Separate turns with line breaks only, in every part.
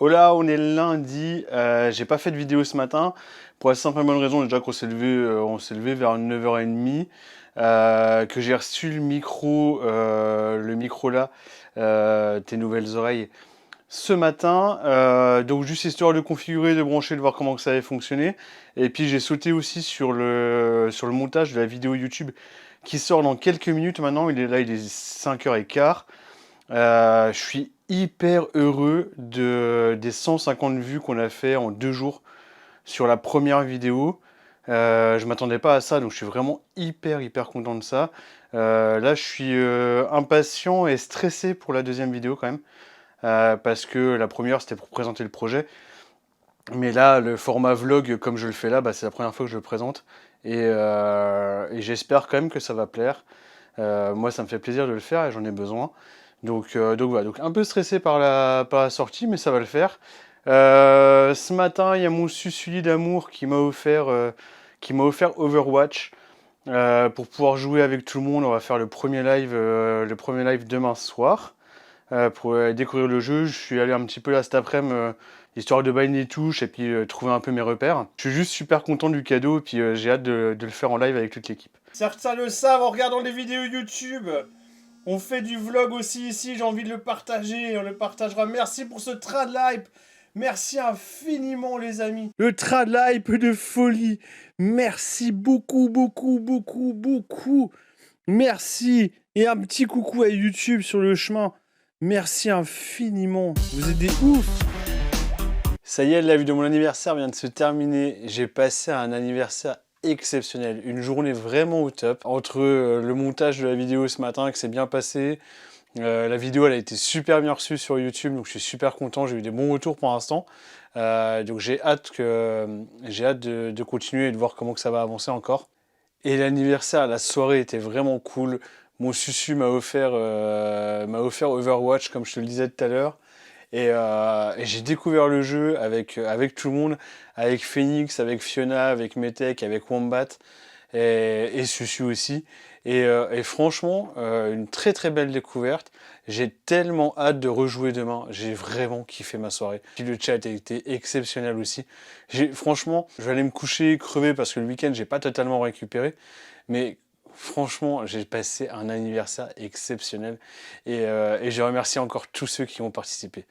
Hola, on est lundi. J'ai pas fait de vidéo ce matin pour la simple et bonne raison déjà qu'on s'est levé vers 9h30, que j'ai reçu le micro là, tes nouvelles oreilles, ce matin. Donc juste histoire de configurer, de brancher, de voir comment que ça avait fonctionné. Et puis j'ai sauté aussi sur le montage de la vidéo YouTube qui sort dans quelques minutes maintenant. Il est 5h15. Je suis hyper heureux des 150 vues qu'on a fait en 2 jours sur la première vidéo. Je m'attendais pas à ça, donc je suis vraiment hyper content de ça. Là, je suis impatient et stressé pour la deuxième vidéo quand même, parce que la première c'était pour présenter le projet, mais là, le format vlog comme je le fais là, bah, c'est la première fois que je le présente, et j'espère quand même que ça va plaire. Moi, ça me fait plaisir de le faire et j'en ai besoin. Donc voilà, donc un peu stressé par la sortie, mais ça va le faire. Ce matin, il y a mon suculi d'amour qui m'a offert Overwatch pour pouvoir jouer avec tout le monde. On va faire le premier live demain soir pour découvrir le jeu. Je suis allé un petit peu là cet après-midi, histoire de binder les touches et puis trouver un peu mes repères. Je suis juste super content du cadeau et puis j'ai hâte de le faire en live avec toute l'équipe. Certains le savent en regardant les vidéos YouTube. On fait du vlog aussi ici, j'ai envie de le partager, on le partagera. Merci pour ce Tradlipe. Merci infiniment les amis. Le Tradlipe de folie. Merci beaucoup. Merci. Et un petit coucou à YouTube sur le chemin. Merci infiniment. Vous êtes des ouf. Ça y est, la vidéo de mon anniversaire vient de se terminer. J'ai passé un anniversaire exceptionnel, une journée vraiment au top. Entre le montage de la vidéo ce matin qui s'est bien passé, la vidéo elle a été super bien reçue sur YouTube, donc je suis super content, j'ai eu des bons retours pour l'instant. Donc j'ai hâte de continuer et de voir comment que ça va avancer encore. Et l'anniversaire, la soirée était vraiment cool. Mon susu m'a offert Overwatch comme je te le disais tout à l'heure. Et j'ai découvert le jeu avec tout le monde, avec Phoenix, avec Fiona, avec Metek, avec Wombat et Susu aussi. Et franchement, une très belle découverte. J'ai tellement hâte de rejouer demain. J'ai vraiment kiffé ma soirée. Puis le chat a été exceptionnel aussi. Franchement, je vais aller me coucher crever parce que le week-end, j'ai pas totalement récupéré. Mais franchement, j'ai passé un anniversaire exceptionnel et je remercie encore tous ceux qui ont participé.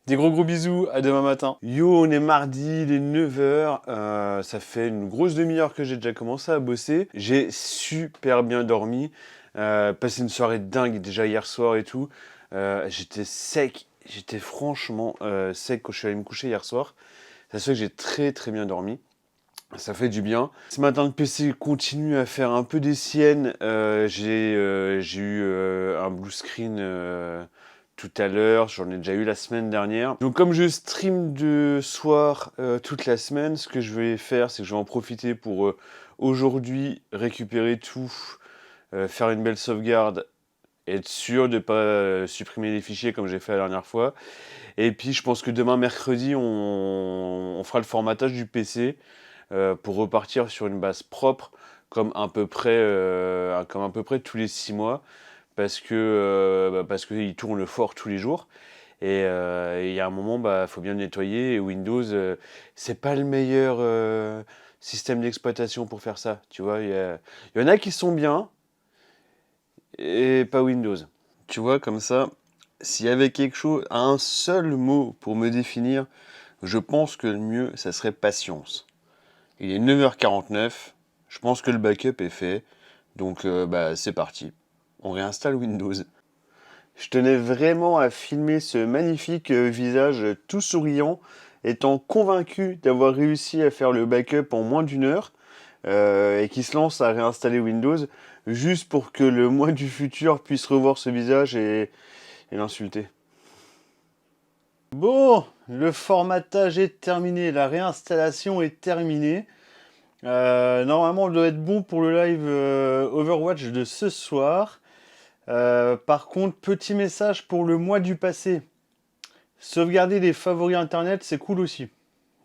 Des gros bisous, à demain matin. Yo, on est mardi, il est 9h, ça fait une grosse demi-heure que j'ai déjà commencé à bosser. J'ai super bien dormi, passé une soirée dingue déjà hier soir et tout. J'étais sec, j'étais franchement sec quand je suis allé me coucher hier soir. Ça se fait que j'ai très bien dormi. Ça fait du bien. Ce matin, le PC continue à faire un peu des siennes. J'ai eu un blue screen tout à l'heure. J'en ai déjà eu la semaine dernière. Donc comme je stream de soir toute la semaine, ce que je vais faire, c'est que je vais en profiter pour aujourd'hui récupérer tout, faire une belle sauvegarde, être sûr de ne pas supprimer les fichiers comme j'ai fait la dernière fois. Et puis je pense que demain mercredi, on fera le formatage du PC. Pour repartir sur une base propre comme à peu près tous les 6 mois parce qu'il tourne fort tous les jours et il y a un moment faut bien le nettoyer et Windows c'est pas le meilleur système d'exploitation pour faire ça, tu vois. Il y en a qui sont bien et pas Windows, tu vois. Comme ça, s'il y avait quelque chose, un seul mot pour me définir, je pense que le mieux ça serait patience. Il est 9h49, je pense que le backup est fait, donc c'est parti. On réinstalle Windows. Je tenais vraiment à filmer ce magnifique visage tout souriant, étant convaincu d'avoir réussi à faire le backup en moins d'une heure, et qui se lance à réinstaller Windows, juste pour que le moi du futur puisse revoir ce visage et l'insulter. Bon, le formatage est terminé, la réinstallation est terminée. Normalement, on doit être bon pour le live Overwatch de ce soir. Par contre, petit message pour le mois du passé. Sauvegarder les favoris internet, c'est cool aussi.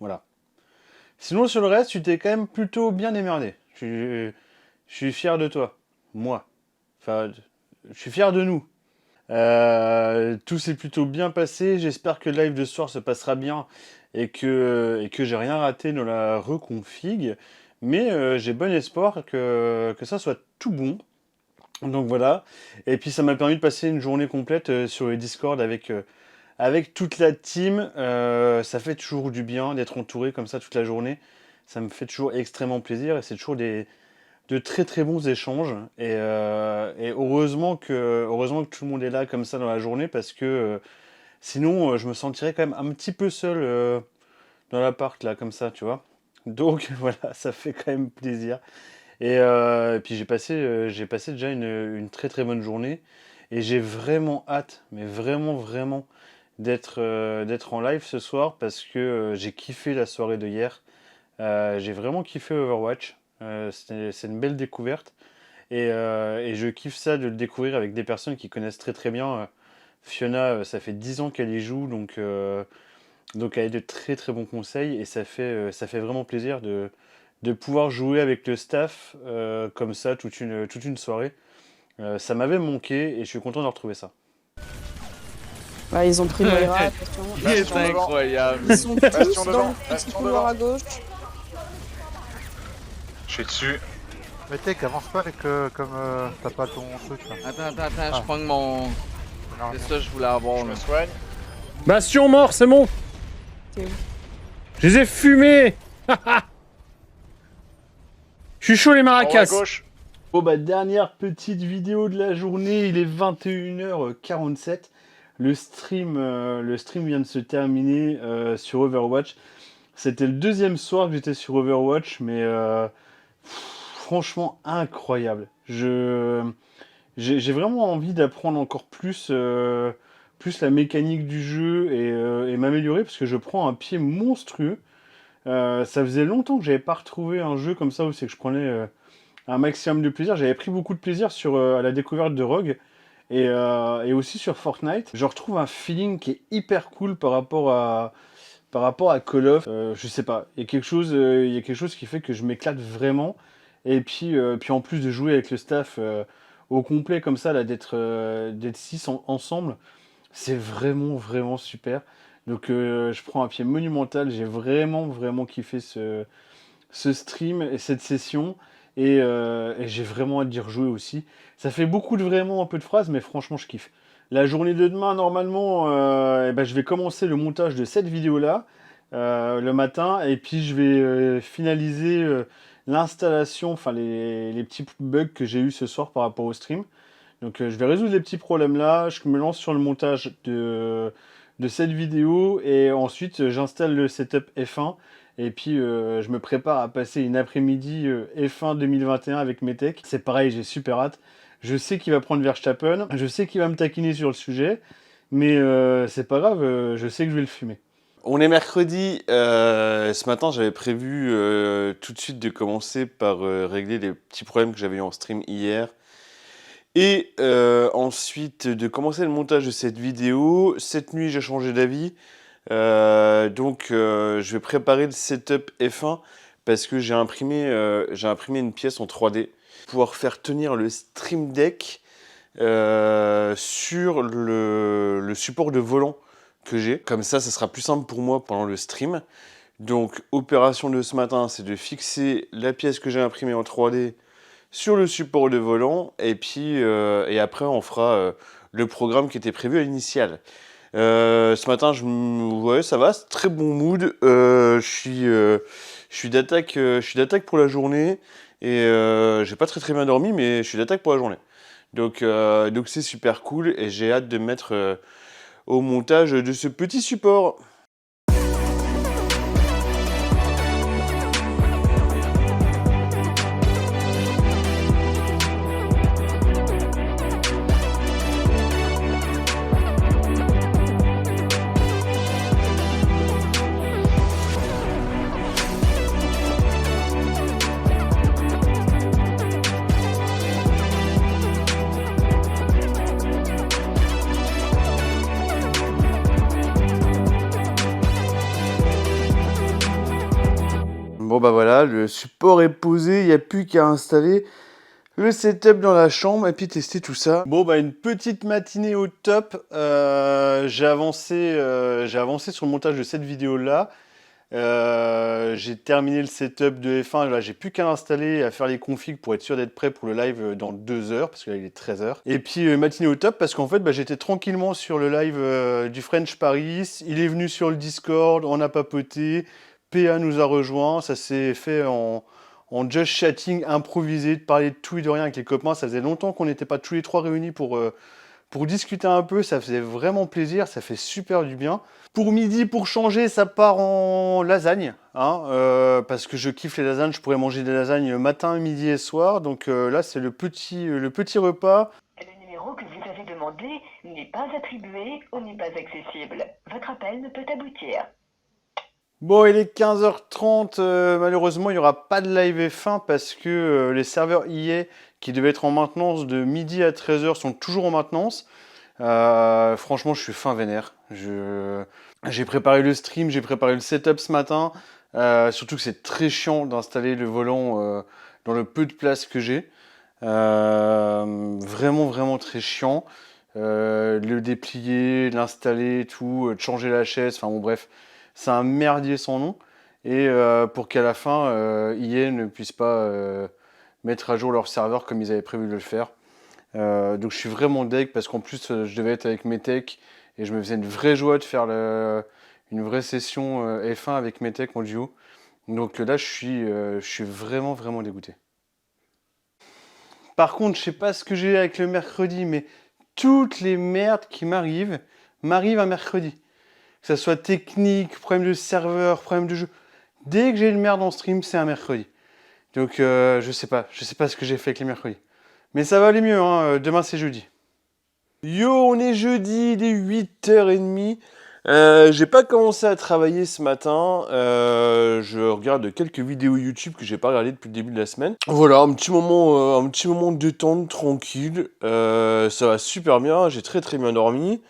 Voilà. Sinon, sur le reste, tu t'es quand même plutôt bien émerdé. Je suis fier de toi. Moi. Enfin, je suis fier de nous. Tout s'est plutôt bien passé. J'espère que le live de ce soir se passera bien et que j'ai rien raté dans la reconfig. Mais j'ai bon espoir que ça soit tout bon. Donc voilà. Et puis ça m'a permis de passer une journée complète sur le Discord avec toute la team. Ça fait toujours du bien d'être entouré comme ça toute la journée. Ça me fait toujours extrêmement plaisir et c'est toujours de très très bons échanges. Et heureusement que tout le monde est là comme ça dans la journée parce que sinon je me sentirais quand même un petit peu seul dans l'appart là comme ça, tu vois. Donc voilà, ça fait quand même plaisir. Et puis j'ai passé déjà une très très bonne journée et j'ai vraiment hâte, mais vraiment vraiment d'être en live ce soir parce que j'ai kiffé la soirée de hier. J'ai vraiment kiffé Overwatch. C'est une belle découverte et je kiffe ça de le découvrir avec des personnes qui connaissent très très bien. Fiona, ça fait 10 ans qu'elle y joue, donc elle a de très très bons conseils et ça fait vraiment plaisir de pouvoir jouer avec le staff comme ça toute une soirée. Ça m'avait manqué et je suis content de retrouver ça.
Bah, ils ont pris Moira, attention.
C'est incroyable.
Ils sont tous
Bastion
dans
devant,
le petit
bastion
couloir
devant.
à gauche.
Je suis dessus.
Mais tech, avance pas avec comme t'as pas ton truc là.
Attends, je prends mon...
Non,
C'est ça que je voulais avoir.
Je
là.
me soigne.
Bastion mort, c'est bon.
T'es où?
Je les ai fumés. Je suis chaud les
En haut à
maracas.
gauche.
Bon bah dernière petite vidéo de la journée, il est 21h47. Le stream vient de se terminer sur Overwatch. C'était le deuxième soir que j'étais sur Overwatch, mais franchement incroyable. J'ai vraiment envie d'apprendre encore plus la mécanique du jeu et m'améliorer parce que je prends un pied monstrueux. Ça faisait longtemps que j'avais pas retrouvé un jeu comme ça où c'est que je prenais un maximum de plaisir. J'avais pris beaucoup de plaisir à la découverte de Rogue et aussi sur Fortnite. Je retrouve un feeling qui est hyper cool par rapport à Call of. Je sais pas, il y a quelque chose qui fait que je m'éclate vraiment. Et puis en plus de jouer avec le staff au complet comme ça, là, d'être 6 ensemble, c'est vraiment vraiment super. Donc je prends un pied monumental. J'ai vraiment vraiment kiffé ce stream et cette session. Et j'ai vraiment hâte d'y rejouer aussi. Ça fait beaucoup de vraiment un peu de phrases, mais franchement, je kiffe. La journée de demain, normalement, je vais commencer le montage de cette vidéo-là le matin. Et puis, je vais finaliser l'installation, enfin les petits bugs que j'ai eu ce soir par rapport au stream. Donc, je vais résoudre les petits problèmes là. Je me lance sur le montage de cette vidéo. Et ensuite, j'installe le setup F1. Et puis, je me prépare à passer une après-midi F1 2021 avec mes techs. C'est pareil, j'ai super hâte. Je sais qu'il va prendre Verstappen. Je sais qu'il va me taquiner sur le sujet. Mais c'est pas grave, je sais que je vais le fumer. On est mercredi. Ce matin, j'avais prévu tout de suite de commencer par régler les petits problèmes que j'avais eu en stream hier. Et ensuite, de commencer le montage de cette vidéo. Cette nuit, j'ai changé d'avis. Donc je vais préparer le setup F1 parce que j'ai imprimé une pièce en 3D pour pouvoir faire tenir le Stream Deck sur le support de volant que j'ai. Comme ça sera plus simple pour moi pendant le stream. Donc opération de ce matin, c'est de fixer la pièce que j'ai imprimée en 3D sur le support de volant et puis et après on fera le programme qui était prévu à l'initial. Ce matin, ouais, ça va, c'est très bon mood. Je suis d'attaque pour la journée et j'ai pas très bien dormi, mais je suis d'attaque pour la journée. Donc c'est super cool et j'ai hâte de mettre au montage de ce petit support. Bon bah voilà, le support est posé, il n'y a plus qu'à installer le setup dans la chambre et puis tester tout ça. Bon, bah, une petite matinée au top. J'ai avancé sur le montage de cette vidéo-là. J'ai terminé le setup de F1. Là, j'ai plus qu'à l'installer et à faire les configs pour être sûr d'être prêt pour le live dans 2 heures, parce que là, il est 13h. Et puis, matinée au top, parce qu'en fait, bah, j'étais tranquillement sur le live du French Paris. Il est venu sur le Discord, on a papoté. PA nous a rejoint. Ça s'est fait en just chatting improvisé, de parler de tout et de rien avec les copains. Ça faisait longtemps qu'on n'était pas tous les trois réunis pour discuter un peu. Ça faisait vraiment plaisir, ça fait super du bien. Pour midi, pour changer, ça part en lasagne, hein, parce que je kiffe les lasagnes. Je pourrais manger des lasagnes matin, midi et soir. Donc là, c'est le petit repas.
Le numéro que vous avez demandé n'est pas attribué ou n'est pas accessible. Votre appel ne peut aboutir.
Bon, il est 15h30, malheureusement il n'y aura pas de live F1 parce que les serveurs EA qui devaient être en maintenance de midi à 13h sont toujours en maintenance. Franchement, je suis fin vénère. J'ai préparé le stream, j'ai préparé le setup ce matin. Surtout que c'est très chiant d'installer le volant dans le peu de place que j'ai. Vraiment, vraiment très chiant. Le déplier, l'installer, tout, de changer la chaise, enfin bon bref. C'est un merdier sans nom. Et pour qu'à la fin, EA ne puisse pas mettre à jour leur serveur comme ils avaient prévu de le faire. Donc je suis vraiment deg parce qu'en plus je devais être avec Metech et je me faisais une vraie joie de faire une vraie session F1 avec Metech en duo. Donc là je suis vraiment vraiment dégoûté. Par contre je sais pas ce que j'ai avec le mercredi, mais toutes les merdes qui m'arrivent un mercredi. Que ça soit technique, problème de serveur, problème de jeu. Dès que j'ai une merde en stream, c'est un mercredi. Donc je sais pas ce que j'ai fait avec les mercredis. Mais ça va aller mieux, hein. Demain c'est jeudi. Yo, on est jeudi, il est 8h30. J'ai pas commencé à travailler ce matin. Je regarde quelques vidéos YouTube que j'ai pas regardées depuis le début de la semaine. Voilà, un petit moment de détente, tranquille. Ça va super bien, j'ai très très bien dormi.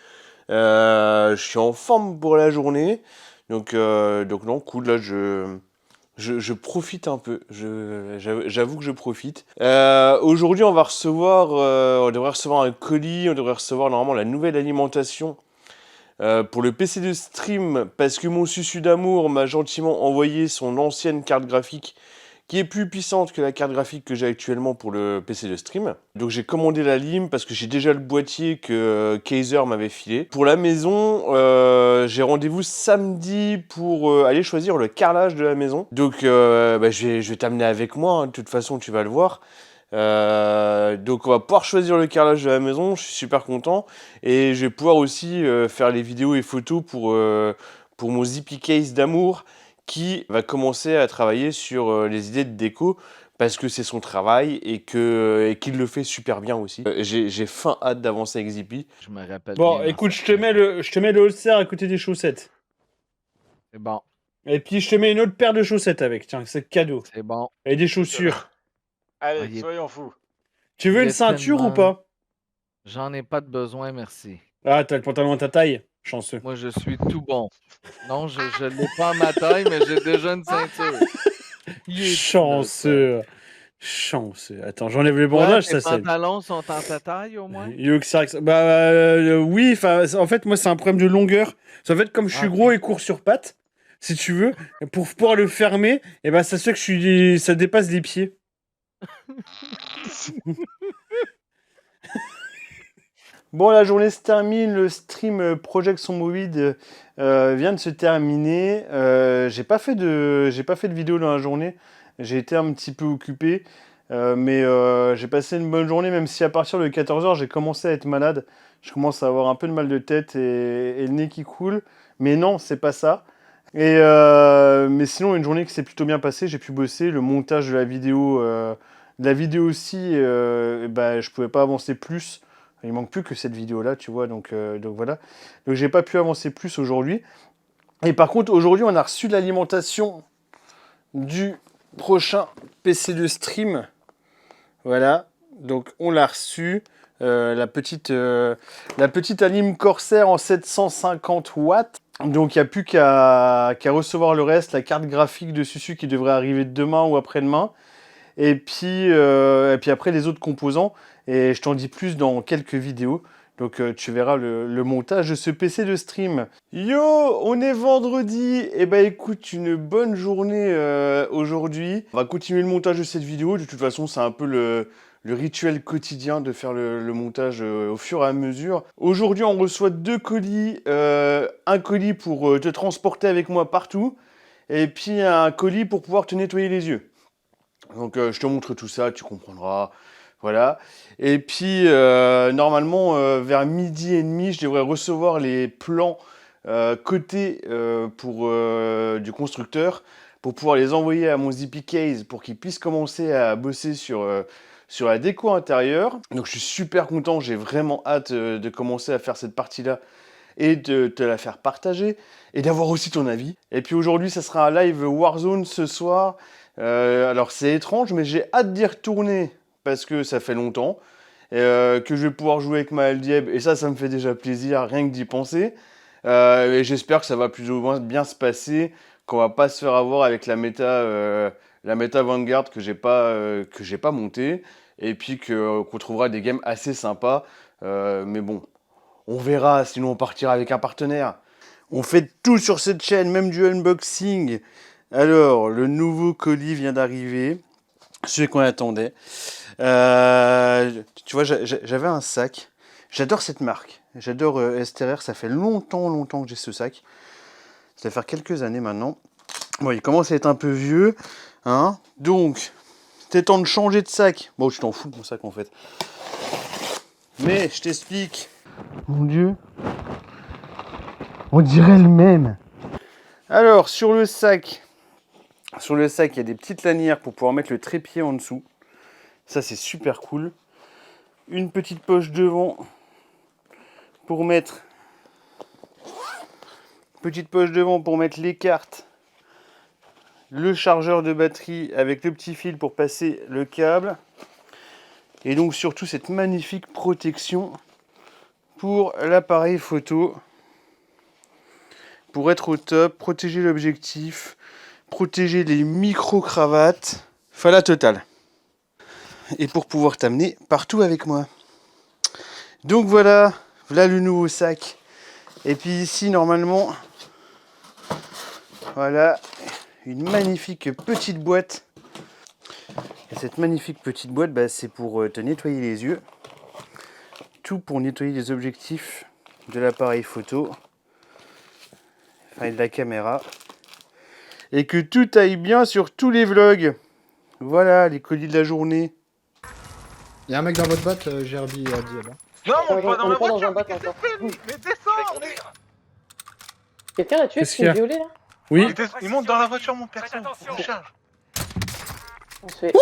Je suis en forme pour la journée. Donc non, cool, là je profite un peu, j'avoue que je profite. Aujourd'hui, on devrait recevoir un colis, on devrait recevoir normalement la nouvelle alimentation pour le PC de stream, parce que mon susu d'amour m'a gentiment envoyé son ancienne carte graphique, qui est plus puissante que la carte graphique que j'ai actuellement pour le PC de stream. Donc j'ai commandé la lime parce que j'ai déjà le boîtier que Kaiser m'avait filé. Pour la maison, j'ai rendez-vous samedi pour aller choisir le carrelage de la maison. Donc je vais t'amener avec moi, hein. De toute façon tu vas le voir. Donc on va pouvoir choisir le carrelage de la maison, je suis super content. Et je vais pouvoir aussi faire les vidéos et photos pour mon Zippy Case d'amour, qui va commencer à travailler sur les idées de déco parce que c'est son travail et qu'il le fait super bien aussi. J'ai fin hâte d'avancer avec Zippy.
Je me rappelle.
Bon,
bien,
écoute, je te mets le holster à côté des chaussettes.
C'est bon.
Et puis je te mets une autre paire de chaussettes avec, tiens, c'est cadeau.
C'est bon.
Et des chaussures.
Allez,
il est-
soyons fous.
Tu veux
Il
une
est
ceinture
tellement-
ou pas?
J'en ai pas de besoin, merci.
Ah, t'as le pantalon à ta taille? Chanceux.
Moi, je suis tout bon. Non, je l'ai pas à ma taille, mais j'ai déjà une ceinture. Il est
Chanceux. Chanceux. Attends, j'enlève les
Ouais,
bandages,
tes
ça c'est.
pantalons sont en ta taille, au moins?
Oui, en fait, moi, c'est un problème de longueur. En fait, comme je suis
Ah,
gros et court sur pattes, si tu veux, pour pouvoir le fermer, et ben, ça se fait que ça dépasse les pieds. Bon, la journée se termine, le stream Project Zomboid vient de se terminer. J'ai pas fait de vidéo dans la journée. J'ai été un petit peu occupé, mais j'ai passé une bonne journée, même si à partir de 14h, j'ai commencé à être malade. Je commence à avoir un peu de mal de tête et le nez qui coule. Mais non, c'est pas ça. Mais sinon, une journée qui s'est plutôt bien passée. J'ai pu bosser le montage de la vidéo. Aussi, je pouvais pas avancer plus. Il manque plus que cette vidéo-là, tu vois, donc voilà. Donc j'ai pas pu avancer plus aujourd'hui. Et par contre, aujourd'hui, on a reçu l'alimentation du prochain PC de stream. Voilà, donc on l'a reçu. La petite Alim Corsair en 750 watts. Donc il n'y a plus qu'à recevoir le reste, la carte graphique de Susu qui devrait arriver demain ou après-demain. et puis après les autres composants. Et je t'en dis plus dans quelques vidéos. Donc tu verras le montage de ce PC de stream. Yo, on est vendredi. Et bah écoute, une bonne journée aujourd'hui. On va continuer le montage de cette vidéo. De toute façon, c'est un peu le rituel quotidien de faire le montage au fur et à mesure. Aujourd'hui, on reçoit 2 colis. Un colis pour te transporter avec moi partout. Et puis un colis pour pouvoir te nettoyer les yeux. Donc je te montre tout ça, tu comprendras. Voilà. Et puis, normalement, vers 12h30, je devrais recevoir les plans cotés du constructeur pour pouvoir les envoyer à mon Zippy Case pour qu'il puisse commencer à bosser sur la déco intérieure. Donc, je suis super content. J'ai vraiment hâte de commencer à faire cette partie-là et de te la faire partager et d'avoir aussi ton avis. Et puis, aujourd'hui, ça sera un live Warzone ce soir. Alors, c'est étrange, mais j'ai hâte d'y retourner parce que ça fait longtemps, que je vais pouvoir jouer avec Maël Dieb, et ça me fait déjà plaisir, rien que d'y penser. Et j'espère que ça va plus ou moins bien se passer, qu'on va pas se faire avoir avec la méta Vanguard que j'ai pas montée, et puis qu'on trouvera des games assez sympas. Mais bon, on verra, sinon on partira avec un partenaire. On fait tout sur cette chaîne, même du unboxing. Alors, le nouveau colis vient d'arriver, celui qu'on attendait. Tu vois, j'avais un sac. J'adore cette marque. J'adore STRR. Ça fait longtemps que j'ai ce sac. Ça va faire quelques années maintenant. Bon, il commence à être un peu vieux. Hein, donc, c'était temps de changer de sac. Bon, je t'en fous de mon sac en fait. Mais, je t'explique. Mon Dieu. On dirait le même. Alors, sur le sac, il y a des petites lanières pour pouvoir mettre le trépied en dessous. Ça, c'est super cool. Une petite poche devant pour mettre les cartes, le chargeur de batterie avec le petit fil pour passer le câble. Et donc surtout cette magnifique protection pour l'appareil photo. Pour être au top, protéger l'objectif, protéger les micro-cravates. Enfin la totale. Et pour pouvoir t'amener partout avec moi. Donc voilà le nouveau sac. Et puis ici normalement, voilà une magnifique petite boîte. Et cette magnifique petite boîte, c'est pour te nettoyer les yeux. Tout pour nettoyer les objectifs de l'appareil photo. Enfin de la caméra. Et que tout aille bien sur tous les vlogs. Voilà les colis de la journée.
Y'a un mec dans votre botte, Gerbi a dit là-bas.
Non,
Attends,
pas dans
on
la
est pas dans
voiture,
un bac
mais
encore.
qu'est-ce que tu fais, lui? Mais descends!
Quelqu'un l'a tué,
Qu'est-ce
c'est
qu'il y a
violé là.
Oui.
Il monte dans la voiture, mon perso, il charge.
On se fait.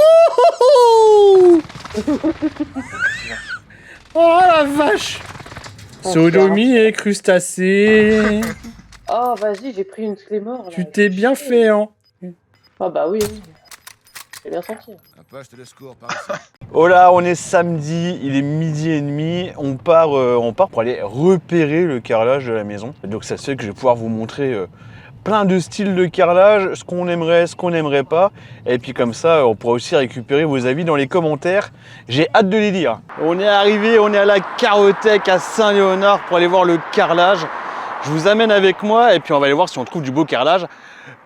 Oh la vache! Sodomie et crustacés.
Oh, vas-y, j'ai pris une clé mort. Là.
Tu t'es bien fait, hein?
Ah, bah oui. J'ai bien senti.
Papa, je te laisse court par ici.
Oh là, on est samedi, il est 12h30. On part pour aller repérer le carrelage de la maison. Donc ça se fait que je vais pouvoir vous montrer plein de styles de carrelage, ce qu'on aimerait, ce qu'on n'aimerait pas. Et puis comme ça, on pourra aussi récupérer vos avis dans les commentaires. J'ai hâte de les lire. On est arrivé, on est à la Carotech à Saint-Léonard pour aller voir le carrelage. Je vous amène avec moi et puis on va aller voir si on trouve du beau carrelage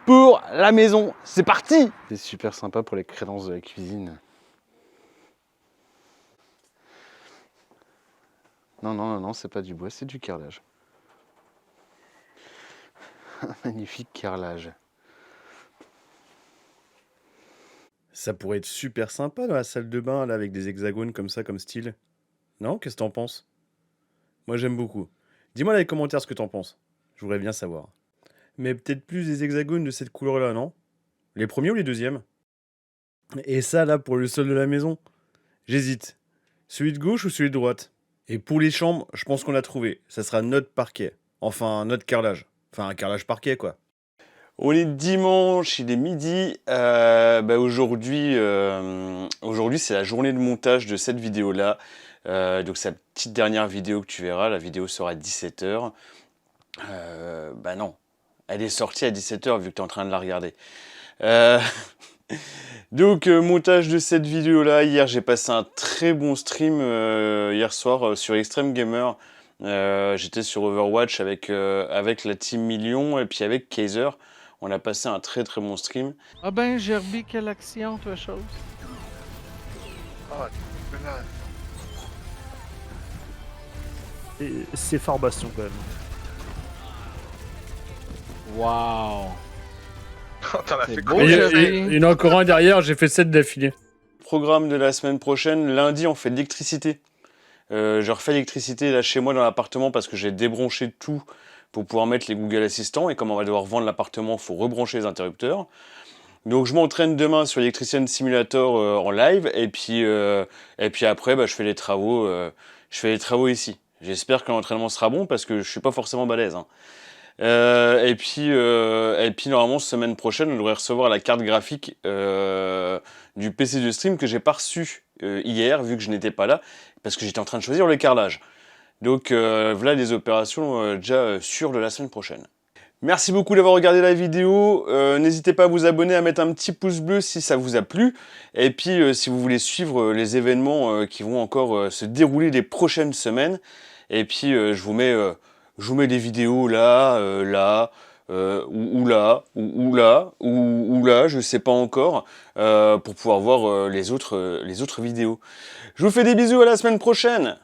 pour la maison. C'est parti! C'est super sympa pour les crédences de la cuisine. Non, c'est pas du bois, c'est du carrelage. Un magnifique carrelage. Ça pourrait être super sympa dans la salle de bain, là, avec des hexagones comme ça, comme style. Non? Qu'est-ce que t'en penses? Moi, j'aime beaucoup. Dis-moi dans les commentaires ce que t'en penses. Je voudrais bien savoir. Mais peut-être plus des hexagones de cette couleur-là, non? Les premiers ou les deuxièmes? Et ça, là, pour le sol de la maison? J'hésite. Celui de gauche ou celui de droite? Et pour les chambres, je pense qu'on l'a trouvé. Ça sera notre parquet. Enfin, notre carrelage. Enfin, un carrelage parquet, quoi. On est dimanche, il est midi. Aujourd'hui, c'est la journée de montage de cette vidéo-là. Donc, c'est la petite dernière vidéo que tu verras. La vidéo sera à 17h. Non. Elle est sortie à 17h vu que tu es en train de la regarder. Donc, montage de cette vidéo-là. Hier, j'ai passé un très bon stream hier soir sur Extreme Gamer. J'étais sur Overwatch avec la team Million et puis avec Kaiser. On a passé un très très bon stream.
Ah ben, Gerby, quelle action, toi, chose?
Ah, menace.
C'est fort baston quand même.
Wow!
T'en as
C'est
fait
beau,
combien?
Gerby!
Il y en a encore un derrière, j'ai fait 7 d'affilée. Programme de la semaine prochaine, lundi on fait de l'électricité. Je refais l'électricité là chez moi dans l'appartement parce que j'ai débranché tout pour pouvoir mettre les Google Assistants. Et comme on va devoir vendre l'appartement, il faut rebrancher les interrupteurs. Donc je m'entraîne demain sur Electrician Simulator en live. Et puis après, je fais les travaux, ici. J'espère que l'entraînement sera bon parce que je suis pas forcément balèze. Hein. Et puis normalement semaine prochaine on devrait recevoir la carte graphique du PC de stream que j'ai pas reçu hier vu que je n'étais pas là parce que j'étais en train de choisir le carrelage. Donc voilà les opérations déjà sûres de la semaine prochaine. Merci beaucoup d'avoir regardé la vidéo, n'hésitez pas à vous abonner, à mettre un petit pouce bleu si ça vous a plu, et puis si vous voulez suivre les événements qui vont encore se dérouler les prochaines semaines, et puis je vous mets des vidéos là, ou là, je sais pas encore, pour pouvoir voir les autres vidéos. Je vous fais des bisous, à la semaine prochaine.